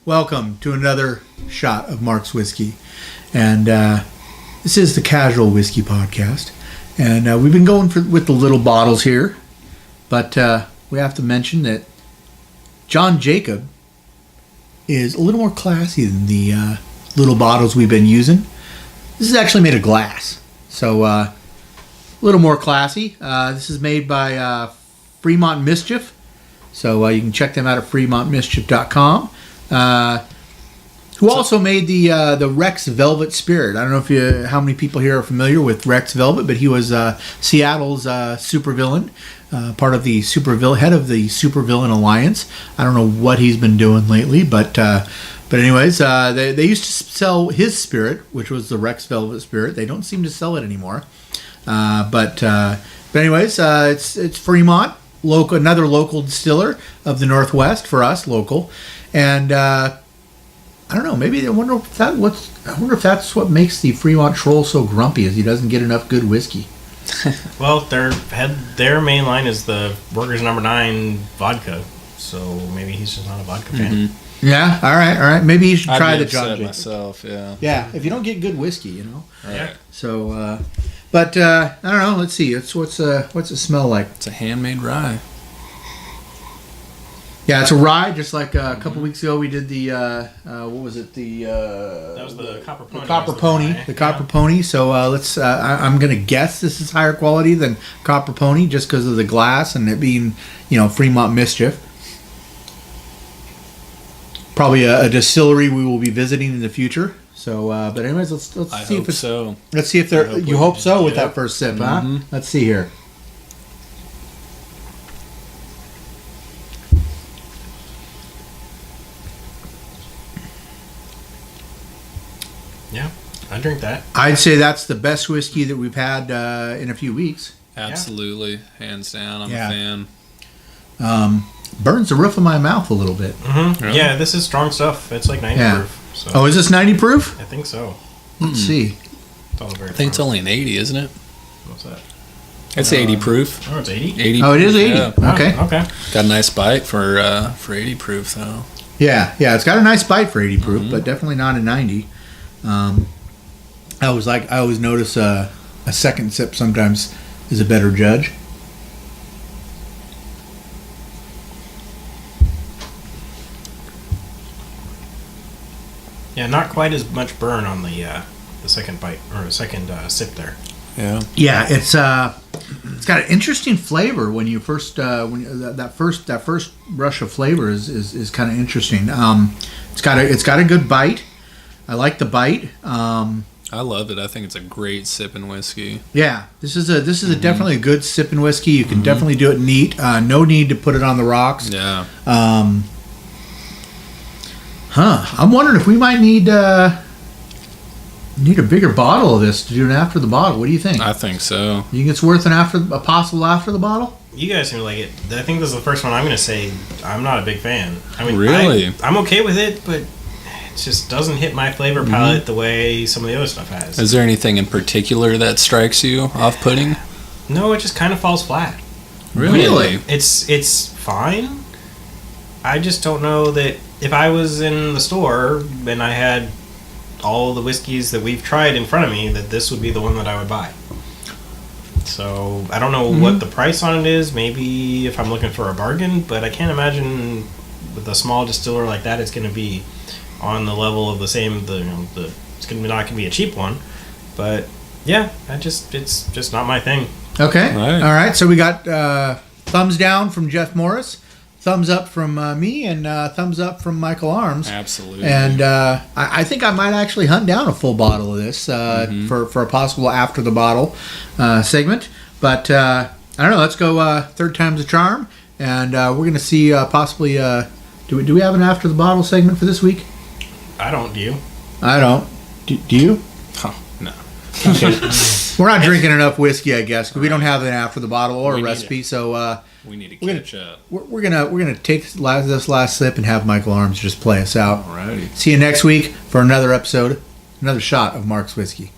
welcome to another shot of Mark's Whiskey. And this is the Casual Whiskey Podcast. And we've been going with the little bottles here. But we have to mention that John Jacob is a little more classy than the little bottles we've been using. This is actually made of glass. So a little more classy. This is made by Fremont Mischief. So you can check them out at fremontmischief.com. Who also made the Rex Velvet Spirit. I don't know how many people here are familiar with Rex Velvet, but he was Seattle's supervillain, part of the head of the Supervillain Alliance. I don't know what he's been doing lately, but anyways, they used to sell his spirit, which was the Rex Velvet Spirit. They don't seem to sell it anymore. But anyways, it's Fremont. Another local distiller of the Northwest for us, local, and I don't know. Maybe I wonder if that's what makes the Fremont Troll so grumpy, is he doesn't get enough good whiskey. Well, their main line is the Workers No. 9 vodka, so maybe he's just not a vodka fan. Yeah. All right. Maybe you should try the John Jacob myself. Yeah. Yeah. If you don't get good whiskey, you know. Yeah. So. But I don't know. Let's see. What's it smell like? It's a handmade rye. Yeah, it's a rye. Just like a couple weeks ago, we did the what was it? That was the Copper Pony. The Copper Pony. So let's. I'm gonna guess this is higher quality than Copper Pony, just because of the glass and it being, Fremont Mischief. Probably a distillery we will be visiting in the future. So, but anyways, let's see if it's so. Let's see if they're. You hope so with that first sip, huh? Let's see here. Yeah, I drink that. I'd say that's the best whiskey that we've had in a few weeks. Absolutely, hands down. I'm a fan. Burns the roof of my mouth a little bit. Mm-hmm. Really? Yeah, this is strong stuff. It's like 90 proof. So. Oh, is this 90 proof? I think so. Let's see. It's all very I think it's only an 80, isn't it? What's that? It's 80 proof. Oh, it's 80? 80 oh, it is 80. Yeah. Okay. Oh, okay. Got a nice bite for 80 proof, though. Yeah, it's got a nice bite for 80 proof, but definitely not a 90. I always notice a second sip sometimes is a better judge. Yeah, not quite as much burn on the second bite or the second sip there. Yeah. Yeah, it's got an interesting flavor when you first that first rush of flavor is kind of interesting. It's got a good bite. I like the bite. I love it. I think it's a great sipping whiskey. Yeah, this is definitely a good sipping whiskey. You can definitely do it neat. No need to put it on the rocks. Yeah. I'm wondering if we might need a bigger bottle of this to do an after the bottle. What do you think? I think so. You think it's worth a possible after the bottle? You guys seem to like it. I think this is the first one I'm going to say I'm not a big fan. I mean, really? I'm okay with it, but it just doesn't hit my flavor palette the way some of the other stuff has. Is there anything in particular that strikes you off-putting? No, it just kind of falls flat. Really? It's fine. I just don't know that if I was in the store and I had all the whiskeys that we've tried in front of me, that this would be the one that I would buy. So I don't know what the price on it is. Maybe if I'm looking for a bargain, but I can't imagine with a small distiller like that, it's going to be on the level of the same. It's not going to be a cheap one, but yeah, it's just not my thing. Okay, all right. So we got thumbs down from Jeff Morris. Thumbs up from me, and thumbs up from Michael Arms. Absolutely. And I think I might actually hunt down a full bottle of this for a possible after the bottle segment. But I don't know. Let's go third time's a charm, and we're going to see possibly. Do we have an after the bottle segment for this week? I don't. Do you? I don't. Do you? Oh, no. Okay. We're not drinking enough whiskey, I guess, because we don't have an after the bottle or a recipe. So we need to catch up. We're gonna take this last sip and have Michael Arms just play us out. Alrighty. See you next week for another episode, another shot of Mark's Whiskey.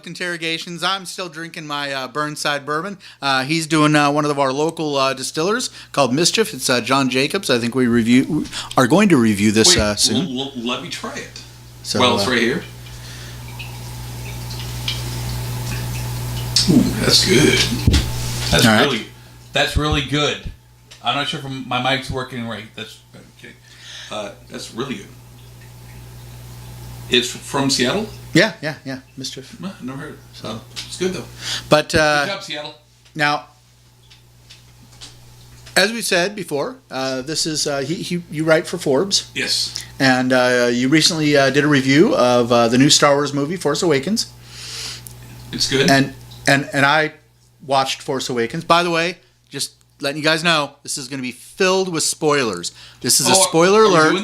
booked Interrogations. I'm still drinking my Burnside bourbon. He's doing one of our local distillers called Mischief. It's John Jacobs. I think we are going to review this soon. Let me try it. So, well, it's right here. Ooh, that's good. That's really good. I'm not sure if my mic's working right. That's okay. That's really good. It's from Seattle? Yeah. Mischief. No, never heard it. So it's good though. But good job, Seattle. Now, as we said before, this is you write for Forbes. Yes. And you recently did a review of the new Star Wars movie, Force Awakens. It's good. And I watched Force Awakens. By the way, just letting you guys know, this is going to be filled with spoilers. This is a spoiler alert.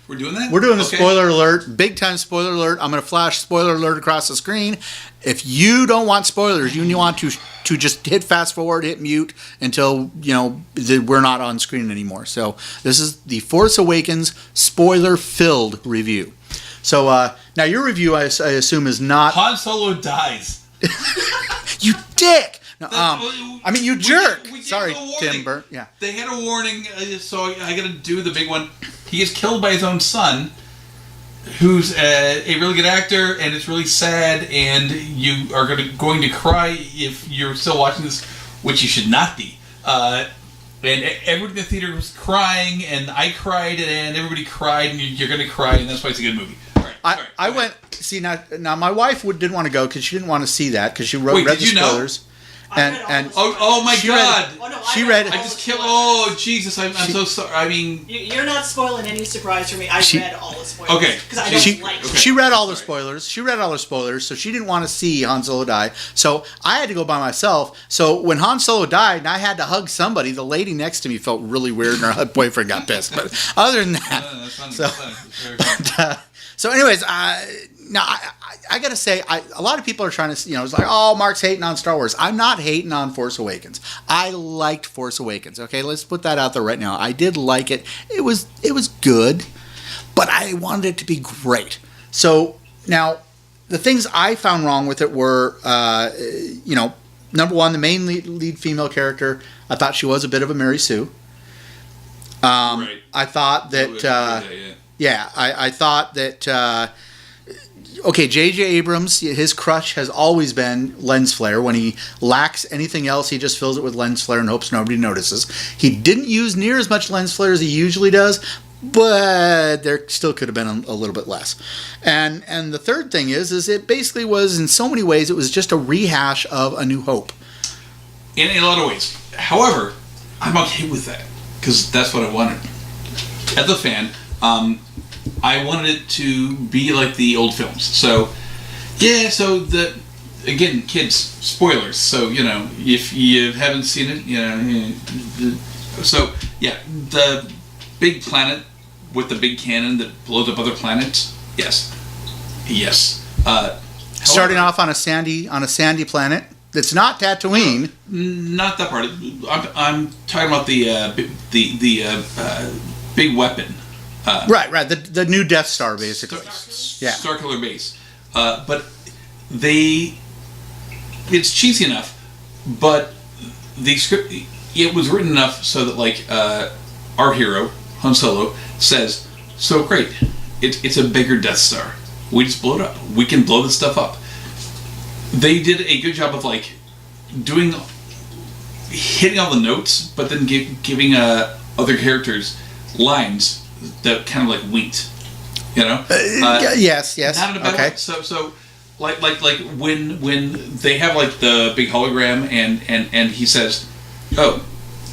We're doing that? We're doing a spoiler alert, big time spoiler alert. I'm going to flash spoiler alert across the screen. If you don't want spoilers, you want to just hit fast forward, hit mute until we're not on screen anymore. So this is the Force Awakens spoiler filled review. So now your review, I assume, is not Han Solo dies. You dick. No, I mean, you jerk. We Sorry, Tim Burr. Yeah. They had a warning, so I got to do the big one. He is killed by his own son, who's a really good actor, and it's really sad, and you are going to cry if you're still watching this, which you should not be. And everybody in the theater was crying, and I cried, and everybody cried, and you're going to cry, and that's why it's a good movie. All right, I went. See now my wife didn't want to go because she didn't want to see that because she read the spoilers. And oh my God! She read. I just killed. Oh Jesus! I'm so sorry. I mean, you're not spoiling any surprise for me. I read all the spoilers. Okay. Because I don't like it. She read all the spoilers. So she didn't want to see Han Solo die. So I had to go by myself. So when Han Solo died and I had to hug somebody, the lady next to me felt really weird, and her boyfriend got pissed. But other than that, so anyways, now I gotta say, a lot of people are trying to, it's like, oh, Mark's hating on Star Wars. I'm not hating on Force Awakens. I liked Force Awakens. Okay, let's put that out there right now. I did like it. It was good, but I wanted it to be great. So now, the things I found wrong with it were, number one, the main lead female character. I thought she was a bit of a Mary Sue. Right. I thought that. I thought that. Okay, J.J. Abrams, his crutch has always been lens flare. When he lacks anything else, he just fills it with lens flare and hopes nobody notices. He didn't use near as much lens flare as he usually does, but there still could have been a little bit less. And the third thing is it basically was, in so many ways, it was just a rehash of A New Hope. In a lot of ways. However, I'm okay with that, because that's what I wanted. As a fan, I wanted it to be like the old films. So, again, kids, spoilers. So, if you haven't seen it, the big planet with the big cannon that blows up other planets, yes. Starting off on a sandy planet that's not Tatooine. Not that part. I'm talking about the big weapon. Right. The new Death Star, basically. Star Killer base. But it's cheesy enough, but the script, it was written enough so that, our hero, Han Solo, says, so great, it's a bigger Death Star. We just blow it up. We can blow this stuff up. They did a good job of, hitting all the notes, but then giving other characters lines that kind of winked, Yes. Not in a bad way. So like when they have the big hologram and he says, oh,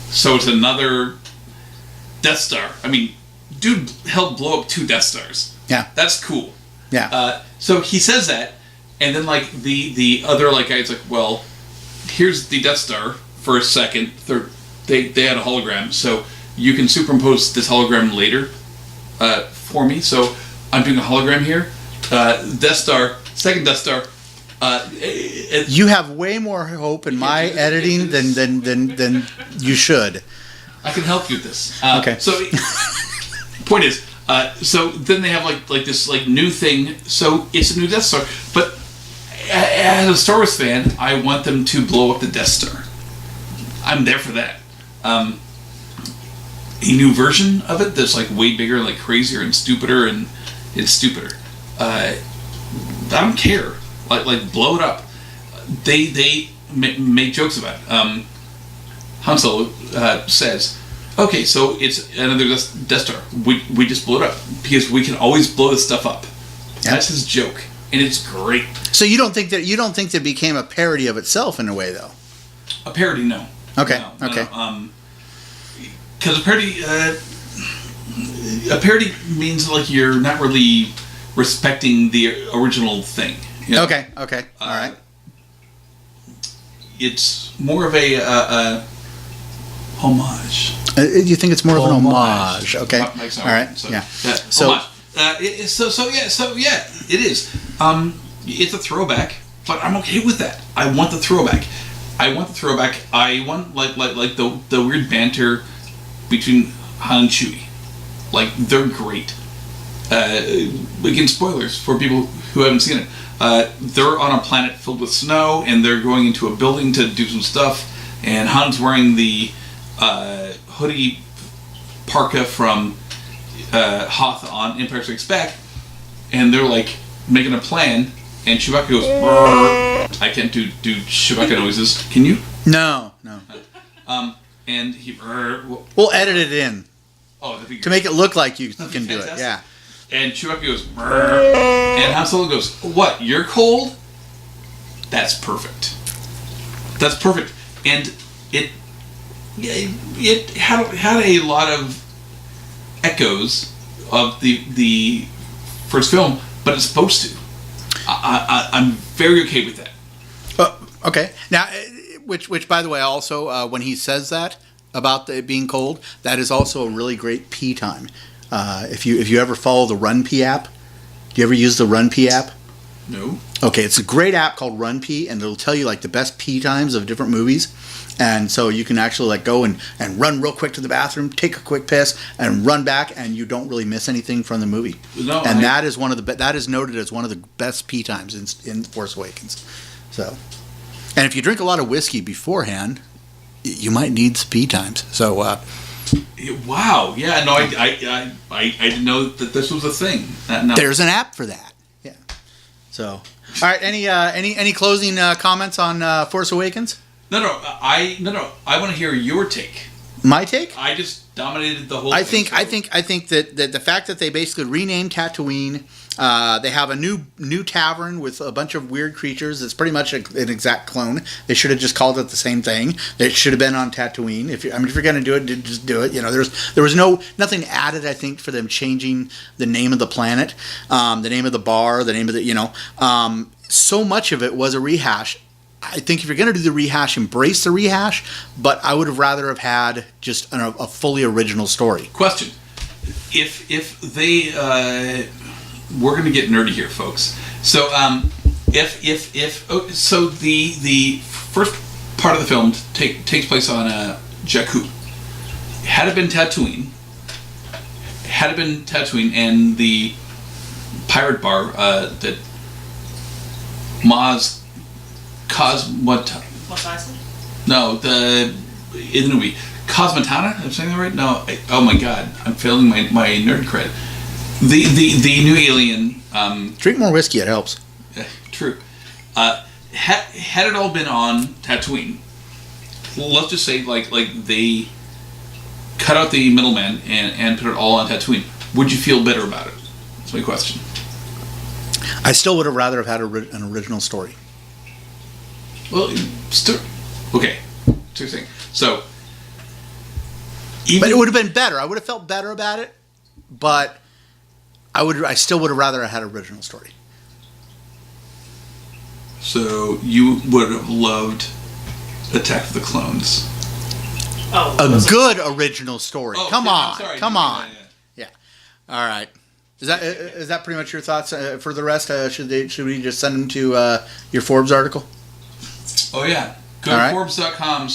so it's another Death Star. I mean, dude helped blow up 2 Death Stars. Yeah, that's cool. Yeah. So he says that, and then the other guy's like, well, here's the Death Star for a second. They had a hologram, so you can superimpose this hologram later for me. So I'm doing a hologram here. Death Star, second Death Star. You have way more hope in my editing than you should. I can help you with this. Okay. So, point is, so then they have like this new thing. So it's a new Death Star, but as a Star Wars fan, I want them to blow up the Death Star. I'm there for that. A new version of it that's like way bigger, like crazier and stupider, and it's stupider. I don't care. Like blow it up. They make jokes about it. Han Solo says, "Okay, so it's another Death Star. We just blew it up because we can always blow this stuff up." Yep. That's his joke, and it's great. So you don't think that it became a parody of itself in a way, though? A parody, no. Okay. No, okay. Because a parody means like you're not really respecting the original thing. You know? Okay. All right. It's more of a homage. You think it's more of an homage? Okay. All right. So, yeah. So, it is. It's a throwback, but I'm okay with that. I want the throwback. I want like the weird banter between Han and Chewie. Like, they're great. Again, spoilers for people who haven't seen it. They're on a planet filled with snow, and they're going into a building to do some stuff. And Han's wearing the hoodie parka from Hoth on Empire Strikes Back, and they're like making a plan. And Chewbacca goes, "Brrr." I can't do Chewbacca noises. Can you? No. And he. We'll edit it in. Oh, that'd be great. To make it look like you That'd can be do it. fantastic. Yeah. And Chewbacca goes, "Brrr." And Han Solo goes, "What? You're cold?" That's perfect. That's perfect. And it had a lot of echoes of the first film, but it's supposed to. I'm very okay with that. Okay. Now, which by the way, also when he says that about it being cold, that is also a really great pee time. If you ever follow the Run Pee app, do you ever use the Run Pee app? No. Okay, it's a great app called Run Pee, and it'll tell you like the best pee times of different movies. And so you can actually like go and run real quick to the bathroom, take a quick piss, and run back, and you don't really miss anything from the movie. No, and that is that is noted as one of the best pee times in Force Awakens. So, and if you drink a lot of whiskey beforehand, you might need some pee times. So, wow, yeah, no, I didn't know that this was a thing. No. There's an app for that. Yeah. So, all right, any closing comments on Force Awakens? No. I want to hear your take. My take? I just dominated the whole. I think that the fact that they basically renamed Tatooine, they have a new tavern with a bunch of weird creatures. It's pretty much an exact clone. They should have just called it the same thing. It should have been on Tatooine. If you're going to do it, just do it. You know, there was nothing added. I think for them changing the name of the planet, the name of the bar, the name of the so much of it was a rehash. I think if you're going to do the rehash, embrace the rehash, but I would have rather have had just a fully original story. Question: If they we're going to get nerdy here, folks. So so the first part of the film takes place on Jakku. Had it been Tatooine, and the pirate bar that Maz in the movie Cosmetana. I'm saying that right? No. Oh my God, I'm failing my nerd cred. The new alien. Drink more whiskey. It helps. True. Had it all been on Tatooine, let's just say like they cut out the middleman and put it all on Tatooine, would you feel better about it? That's my question. I still would have rather have had an original story. Well, okay. Interesting. So, but it would have been better. I would have felt better about it, but I still would have rather have had an original story. So you would have loved Attack of the Clones. Oh, a good original story. Oh, come yeah, on, sorry. come on. Yeah. All right. Is that pretty much your thoughts for the rest? Should we just send them to your Forbes article? Oh yeah, go to Forbes.com/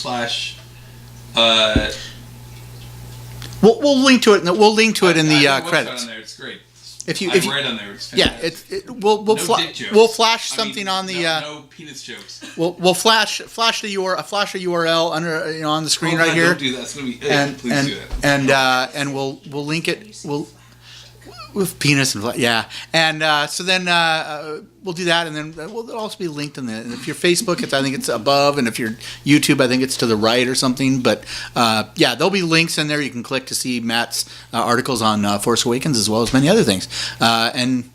We'll link to it. We'll link to it in the credits. On there. It's great. If you, I've if you read on there. It's yeah, fantastic. we'll No dick jokes. we'll flash I something mean, on the no penis jokes. we'll flash the URL under on the screen Oh, right God, here. Don't do that. It's gonna be. And please do that. and we'll link it. We'll with penis and yeah, and so then we'll do that, and then we'll also be linked in the. And if you're Facebook, I think it's above, and if you're YouTube, I think it's to the right or something. But yeah, there'll be links in there. You can click to see Matt's articles on Force Awakens as well as many other things. And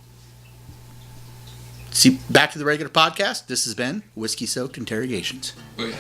see, back to the regular podcast. This has been Whiskey Soaked Interrogations. Oh yeah.